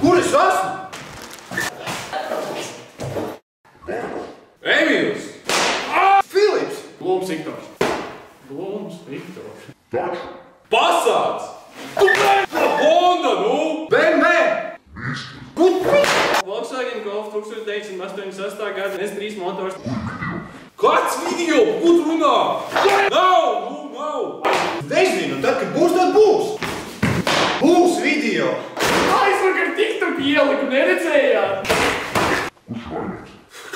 Kur es esmu? Emīls! Filips! Blūms Viktors. Blūms Viktors. Taču! Pasāds! Honda, nu! BMW! Volkswagen Golf 1986. gada S3 motors. Kāds video? Ko tu runā? Nav! Nezinu, tad, kad būs, tad būs. Būs video. Aizvakar TikTok ieliku, neredzējāt?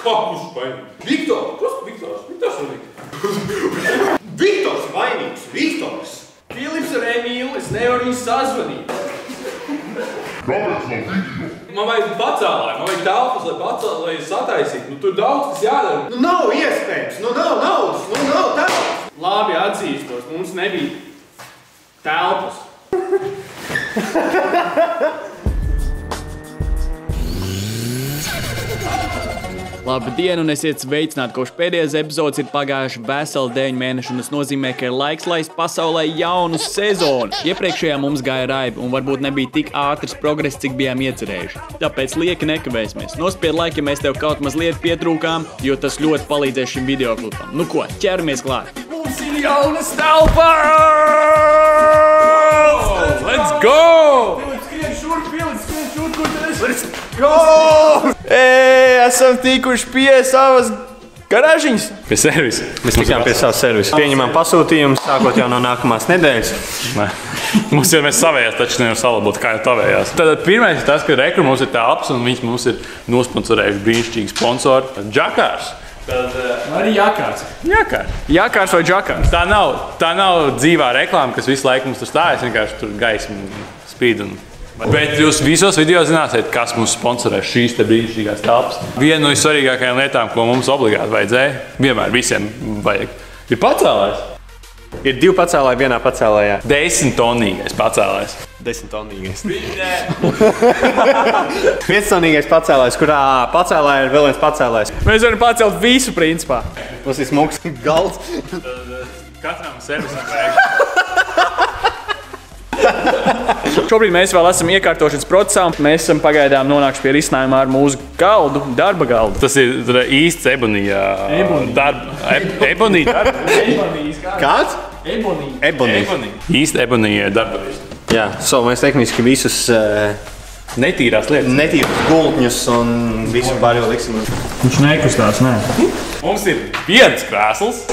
Kā kurš vainīgs? Viktors! Kas Viktors? Viktors vainīgs. Viktors vainīgs. Viktors. Filips ar Emīlu, es nevaru viņu sazvanīt. Kāpēc nav video? Man vajag pacēlāju, man vajag telpas, lai pacēlāju, lai sataisītu. Nu, tur daudz, kas jādara. Nu nav iespējams, nu nav naudas, nu nav telpas. Labi atzīstos, mums nebija telpas. Labdien, un esiet sveicināti, kopš pēdējais epizodes ir pagājuši veseli 9 mēneši, un tas nozīmē, ka ir laiks laist pasaulē jaunu sezonu. Iepriekšējā mums gāja raibi, un varbūt nebija tik ātrs progress, cik bijām iecerējuši. Tāpēc lieki nekavēsimies. Nospied laiku, ja mēs tev kaut mazliet pietrūkām, jo tas ļoti palīdzēs šim videoklipam. Nu ko, ķeramies klāt! Mums ir jaunas telpas! Let's go! Skrien šur, kur tu esi? Let's go! Esam tikuši pie savas garāžiņas. Pie servisa. Mēs tikām pie savas servisa. Pieņemam pasūtījumus, sākot jau no nākamās nedēļas. Mums ir mēs savējās, taču nevar salabot, kā jau tavējās. Tad pirmais ir tas, ka rekur mums ir telpas, un viņš mums ir nosponsorējuši brīnišķīgi sponsori. Džakārs. Arī Jākārs. Jākārs vai Džakārs? Tā nav dzīvā reklāma, kas visu laiku mums tur stājas, vienkārši tur gaisma spīd. Bet jūs visos video zināsiet, kas mums sponsorē šīs te brīnišķīgās telpas. Viena no svarīgākajām lietām, ko mums obligāti vajadzēja, vienmēr visiem vajag, ir pacēlājs. Ir 2 pacēlāji vienā pacēlājā. 10 tonīgais pacēlājs. 10 tonīgais. 5 tonīgais pacēlājs, kurā pacēlājā ir vēl viens pacēlājs. Mēs varam pacelt visu principā. Mums ir smuks galds. Katram servisam vajag. Šobrīd mēs vēl esam iekārtošanas procesā. Mēs esam pagaidām nonākuši pie risinājuma ar mūsu galdu, darba galdu. Tas ir īsts ebonija darba. Ebonija darba. Kāds? Ebonija. Īsta ebonija darba. Jā, mēs tehniski visus Netīrās lietas. netīrus gultņus un visu pārējo liksim. Viņš nekustās, nē. Mums ir viens krēsls.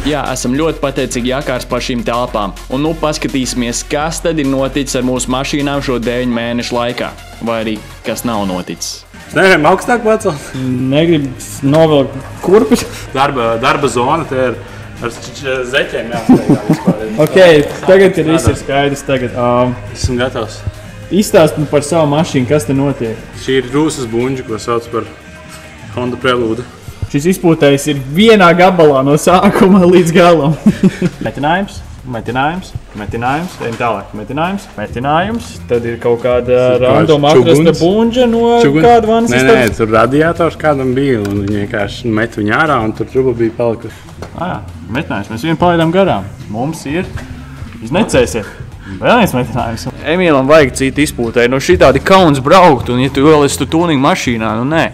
Jā, esam ļoti pateicīgi Jākārs par šīm telpām. Un nu paskatīsimies, kas tad ir noticis ar mūsu mašīnām šo 9 mēnešu laikā. Vai arī kas nav noticis. Nevaram augstāk pacelt. Negribu novilkt kurpes. Darba zona te ir ar zeķiem jāsteigā vispār. Ok, tagad, kad viss ir skaidrs, tagad Esmu gatavs. izstāst par savu mašīnu, kas te notiek. Šī ir rūsas buņģa, ko sauc par Honda Prelude. Šis izpūtējs ir vienā gabalā no sākuma līdz galam. Metinājums, ejam tālāk. Metinājums, tad ir kaut kāda random atrasta buņģa no kāda vanas istabas. Nē, tur radiators kādam bija, un viņi vienkārši met viņu ārā, un tur truba bija palikusi. Metinājums, mēs vienu palaidām garām. Mums ir, jūs necēsiet, vēl viens metinājums. Emīlam vajag citu izpūtēju, no šitādi kauns braukt, un ja tu vēl esi tu tūning mašīnā, nu nē.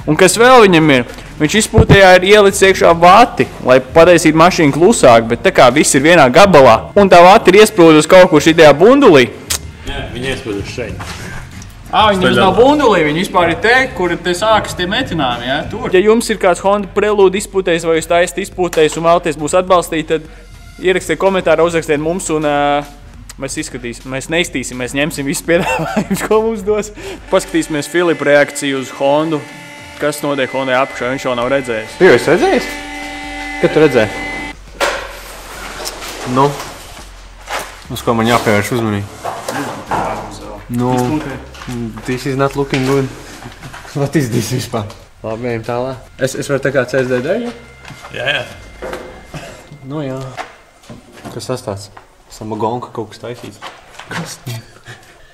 Un kas vēl viņam ir? Viņš izpūtējā ir ielicis iekšā vati, lai pataisītu mašīnu klusāk, bet tā kā viss ir vienā gabalā, un tā vati ir iesprūdus kaut kur šitajā bundulī. Jā, viņi iespēdus šeit. Viņi mums nav bundulī, viņi vispār ir te, kur te sākas tie metinājumi, jā, tur. Ja jums ir kāds Honda Prelude izpūtējs vai jūs taisat izpūtējs un vēlaties mūs atbalstīt, tad ierakstiet komentāru, uzrakstiet mums un mēs izskatīsim, mēs neiztīsim, mēs ņemsim visu piedāvājumus, ko mums dos. Paskatīsimies Filipa reakciju uz Hondu. Kas notiek Hondai apakšā, viņš jau nav redzējis. Tu jau esi redzējis? Kad tu redzēji? Nu? Uz ko man jāpievērš uzmanīgi? Nu, this is not looking good. What is this vispār? Labi, ejam tālāk. Es varu tā kā CSDD, ja? Jā. Nu jā. Kas tas tāds? Samagonka kaut kas taisīts. Kas?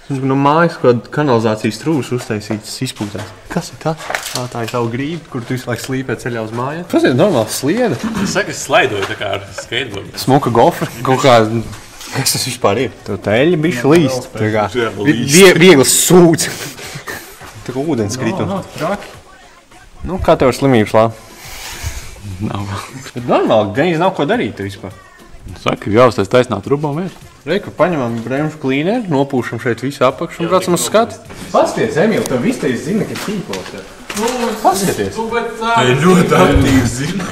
No mājas kaut kanalizācijas trūs uztaisītas izpūtēs. Kas ir tas? Tā ir tava grība, kur tu visu laiku slīpē ceļā uz mājām. Tas ir normāls slieda. Es saku, es slaidoju tā kā ar skateboardu. Smuka gofra. Kaut kā... Kas tas vispār ir? Tev teļi bišķi līst. Tā kā viegls sūds. Tā kā ūdens kritums. Nav traki. Nu, kā tev slimības lā? Nav. Bet normāli, gan nav ko darīt vispār. Saka, jāuztais taisnā trubām vietu. Reku, paņemam bremžu klīneri, nopūšam šeit visu apakšu un braucam uz skatu. Pasties, Emīl, tev viss te zina, ka tīklos ir. Paskaties. Tu, bet tā ir ļoti aktīvi zina.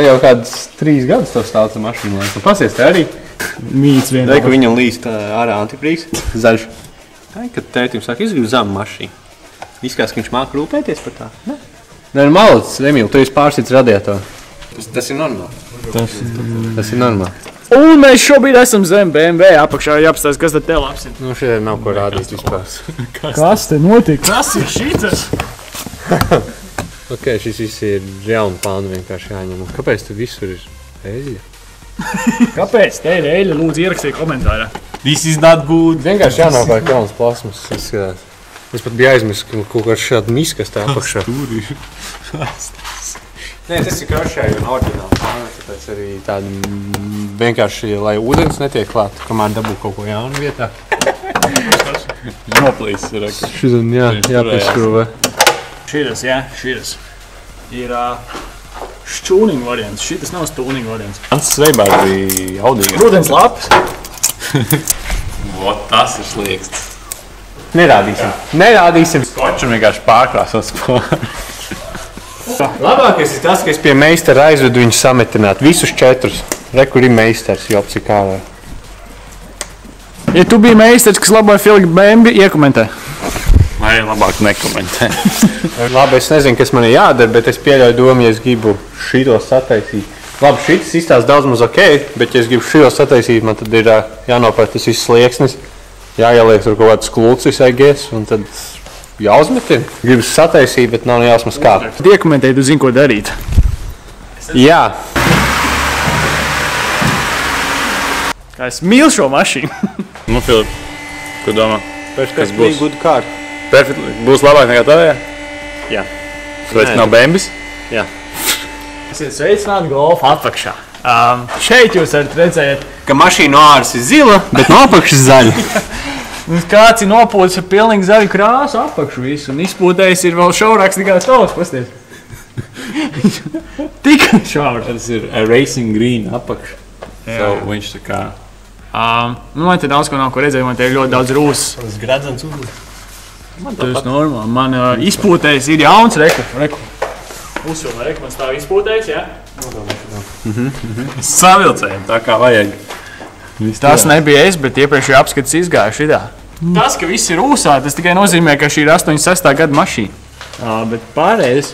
Jau kādas 3 gadus tev stāv tā mašīna. Pasties, te arī. Mīts vien. Reku, viņam līst ārā antiprīks, zaļš. Tā, kad tētim saka, izgrib zemu mašīnu. Izskās, ka viņš māk rūpēties par tā. Nē, malacis, Emīl, tu esi pārsits radiatoru. Tas ir normāli. Tas ir normāli. Un mēs šobrīd esam zem BMW apakšā. Jāpastāst, kas tad tev apsit. Nu, šeit nav ko rādīt vispār. Kas te notiek? Kas ir šitas? Ok, šis viss ir jauna plāna vienkārši jāņem. Kāpēc tu visur ir eļļa? Kāpēc? Te ir eļļa, lūdzu ierakstīt komentārā. This is not good. Vienkārši jānopērk jaunas plasmas. Es pat biju aizmirsis, ka kaut kāds šāda miskas tā apakšā. Nē, tas ir krošēji un oriģināli plāna, tāpēc arī tāda vienkārši, lai ūdens netiek klāt, kamēr dabū kaut ko jaunu vietā. Noplīs ir. Šodien jāpieskrūvē. Šitas, jā, šitas. Ir šķūning variants. Šitas nav stūning variants. Mans sveibāk bija audīga. Rudens lapas. Vot, tas ir slieksts. Nerādīsim. Skočam vienkārši pārkrāsos. Labākais ir tas, ka es pie meistara aizvedu viņu sametināt. Visus 4. Rekur ir meistars, jopci kāvē. Ja tu biji meistars, kas laboja Filipu Bembi, iekomentē. Vai labāk nekomentē. Labi, es nezinu, kas man ir jādara, bet es pieļauju domu, ja es gribu šito sataisīt. Labi, šitas izstās daudz maz ok, bet ja es gribu šito sataisīt, man tad ir jānopēr tas viss slieksnis. Jāieliek tur kaut kāds klūcis, un tad jāuzmetina. Gribas sataisīt, bet nav jāsmas kā. Iekomentēji, tu zini, ko darīt. Jā. Kā es mīlu šo mašīnu. Nu, Filip, ko domā? Kas būs? Good car. Perfekt, būs labāk nekā tādējā? Jā. Vai nav Bembis? Jā. Esiet sveicināti golfa apakšā. Šeit jūs varat redzēt, Ka mašīna no āras ir zila, bet no apakšas zaļa. kāds ir nopūtis ar pilnīgi zaļu krāsu apakšu visu, un izpūtējis ir vēl šaurāks nekā tavs, pasties. Tikai šaurāks. Tas ir Racing Green apakš. So, viņš tā kā... Man te daudz ko nav ko redzēt, man te ir ļoti daudz rūsas. Tas gradzens uzlūs. Tas normāli. Man izpūtējis ir jauns reku. Uzsvilma reku, man stāv izpūtējis, jā? Savilcējiem tā kā vajag. Tas nebija es, bet iepriekšējā apskats izgāja šitā. Tas, ka viss ir rūsā, tas tikai nozīmē, ka šī ir 86. gada mašīna. Bet pārējais,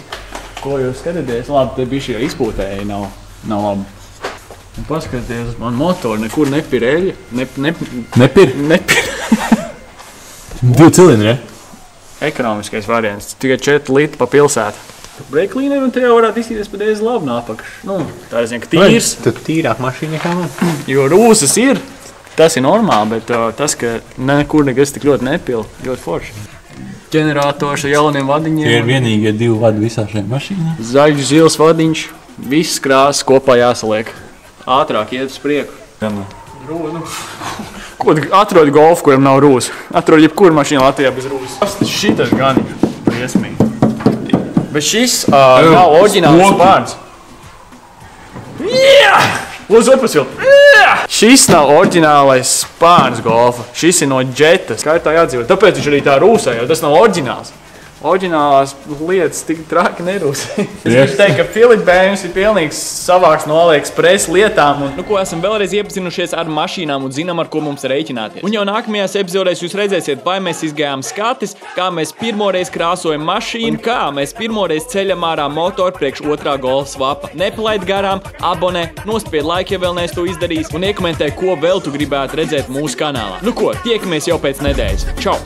ko jūs skatāties, labi, te bija šī izpūtēja, nav labi. Un paskatieties, man motori nekur nepir eļļa. Nepir? Nepir. 2 cilindri, Ekonomiskais variants, tikai 4 litri pa pilsētu. Breaklīneri un te jau varētu iztīties patiesi labi no apakšas. Nu, tā ir, ka tīrs. Tad tīrāk mašīna nekā man. Jo rūsas ir, tas ir normāli, bet tas, ka nekur nekas tik ļoti nepil, ļoti forši. Ģenerators ar jauniem vadiņiem. Tie ir vienīgie 2 vadi visā šajā mašīnā. Zaļš, zils vadiņš, viss krāsas kopā jāsaliek. Ātrāk iet uz prieku. Ko atrod golfu, kuram nav rūsa? Atrod jebkuru mašīnu Latvijā bez rūsas. Šitas gan ir briesmīgi. Bet šis nav oriģināls spārns. Lūdzu, atpasvilp. Šis nav oriģinālais spārns golfa. Šis ir no džetas. Kā ir tā jādzīvot? Tāpēc viņš arī tā rūsā, jo tas nav oriģināls. Oriģinālās lietas tik traki nerūsē. Es gribu teikt, ka Filipēns ir pilnīgs savāks no AliExpress lietām. Ko esam vēlreiz iepazinušies ar mašīnām un zinām, ar ko mums rēķināties. Un jau nākamajās epizodēs jūs redzēsiet, vai mēs izgājām skatis, kā mēs pirmoreiz krāsojam mašīnu, kā mēs pirmoreiz ceļam ārā motoru priekš otrā golfa svapa. Nepalaid garām, abonē, nospied like, ja vēl neesi to izdarījis, un iekomentē, ko vēl tu gribētu redzēt mūsu kanālā. Nu ko, tiekamies jau pēc nedēļas. Čau!